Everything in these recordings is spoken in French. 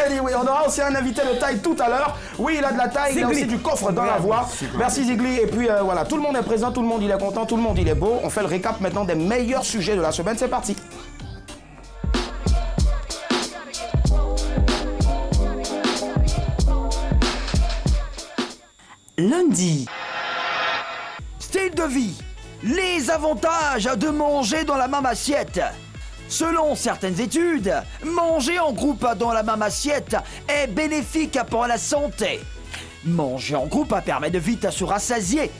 Anyway, on aura aussi un invité de taille tout à l'heure. Oui, il a de la taille, il a aussi du coffre dans la voix. Merci Zigli. Et puis voilà, tout le monde est présent, tout le monde il est content, tout le monde il est beau. On fait le récap maintenant des meilleurs sujets de la semaine. C'est parti. Lundi. Style de vie. Les avantages de manger dans la même assiette. Selon certaines études, manger en groupe dans la même assiette est bénéfique pour la santé. Manger en groupe permet de vite se rassasier.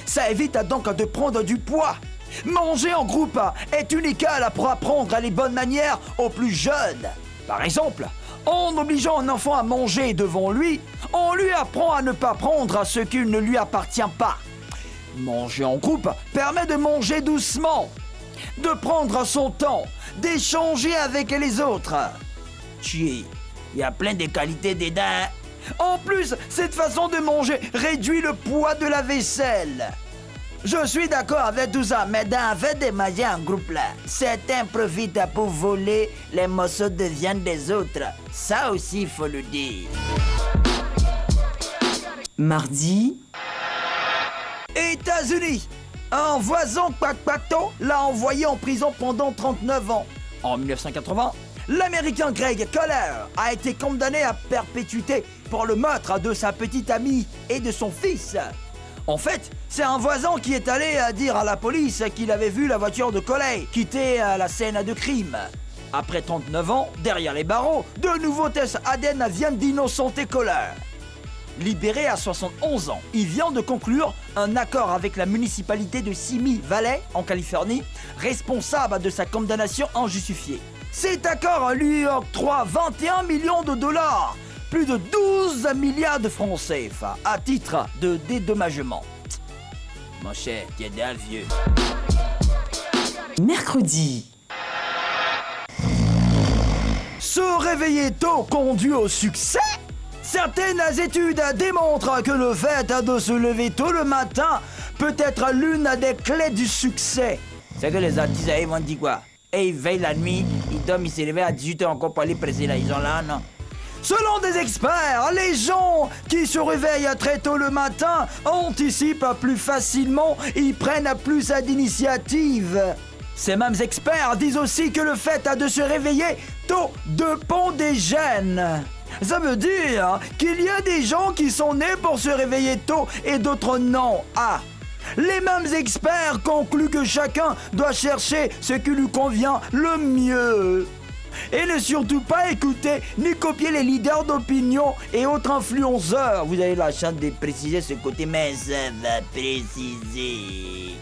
Ça évite donc de prendre du poids. Manger en groupe est unical pour apprendre les bonnes manières aux plus jeunes. Par exemple, en obligeant un enfant à manger devant lui, on lui apprend à ne pas prendre ce qui ne lui appartient pas. Manger en groupe permet de manger doucement, de prendre son temps, d'échanger avec les autres. Il y a plein de qualités dedans. En plus, cette façon de manger réduit le poids de la vaisselle. Je suis d'accord avec tout ça, mais dans le fait de manger en groupe là, certains profitent pour voler les morceaux de viande des autres. Ça aussi, il faut le dire. Mardi. États-Unis. Un voisin Kpakpato l'a envoyé en prison pendant 39 ans. En 1980, l'Américain Greg Kohler a été condamné à perpétuité pour le meurtre de sa petite amie et de son fils. En fait, c'est un voisin qui est allé dire à la police qu'il avait vu la voiture de Kohler quitter la scène de crime. Après 39 ans, derrière les barreaux, de nouveaux tests ADN viennent d'innocenter Kohler. Libéré à 71 ans, il vient de conclure un accord avec la municipalité de Simi Valley, en Californie, responsable de sa condamnation injustifiée. Cet accord lui octroie 21 millions de dollars, plus de 12 milliards de francs CFA, à titre de dédommagement. Mon cher, tu es d'un vieux. Mercredi. Se réveiller tôt conduit au succès? Certaines études démontrent que le fait de se lever tôt le matin peut être l'une des clés du succès. C'est que les artistes, ils vont dire quoi? Et ils veillent la nuit, ils dorment, ils se réveillent à 18h encore pour aller presser là, ils sont là, non? Selon des experts, les gens qui se réveillent très tôt le matin anticipent plus facilement, ils prennent plus d'initiative. Ces mêmes experts disent aussi que le fait de se réveiller tôt dépend des gènes. Ça veut dire qu'il y a des gens qui sont nés pour se réveiller tôt et d'autres non. Ah, les mêmes experts concluent que chacun doit chercher ce qui lui convient le mieux. Et ne surtout pas écouter ni copier les leaders d'opinion et autres influenceurs. Vous avez la chance de préciser ce côté, mais ça va préciser.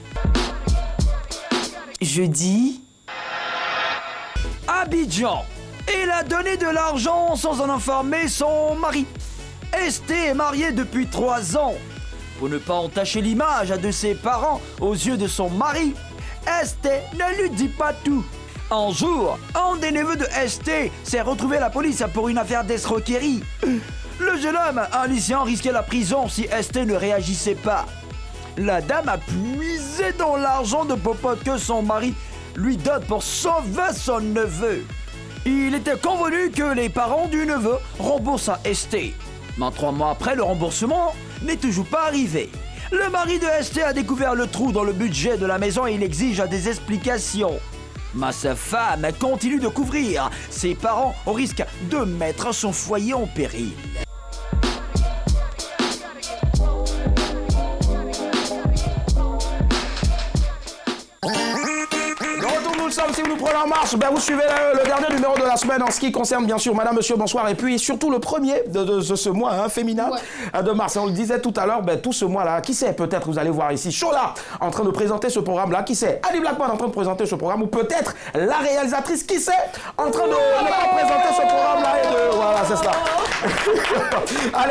Jeudi. Abidjan. Il a donné de l'argent sans en informer son mari. Esté est mariée depuis 3 ans. Pour ne pas entacher l'image de ses parents aux yeux de son mari, Esté ne lui dit pas tout. Un jour, un des neveux de Esté s'est retrouvé à la police pour une affaire d'escroquerie. Le jeune homme, un lycéen, risquait la prison si Esté ne réagissait pas. La dame a puisé dans l'argent de popote que son mari lui donne pour sauver son neveu. Il était convenu que les parents du neveu remboursent à Esté. Mais 3 mois après, le remboursement n'est toujours pas arrivé. Le mari de Esté a découvert le trou dans le budget de la maison et il exige des explications. Mais sa femme continue de couvrir ses parents au risque de mettre son foyer en péril. Si vous nous prenez en marche, ben vous suivez le dernier numéro de la semaine en ce qui concerne bien sûr Madame, Monsieur, bonsoir. Et puis surtout le premier de ce mois féminin de mars. Et on le disait tout à l'heure, ben, tout ce mois-là, qui sait, peut-être vous allez voir ici Chola en train de présenter ce programme-là, qui sait, Annie Blackman en train de présenter ce programme, ou peut-être la réalisatrice, qui sait, en train de présenter ce programme-là. Voilà, c'est ça. Allez.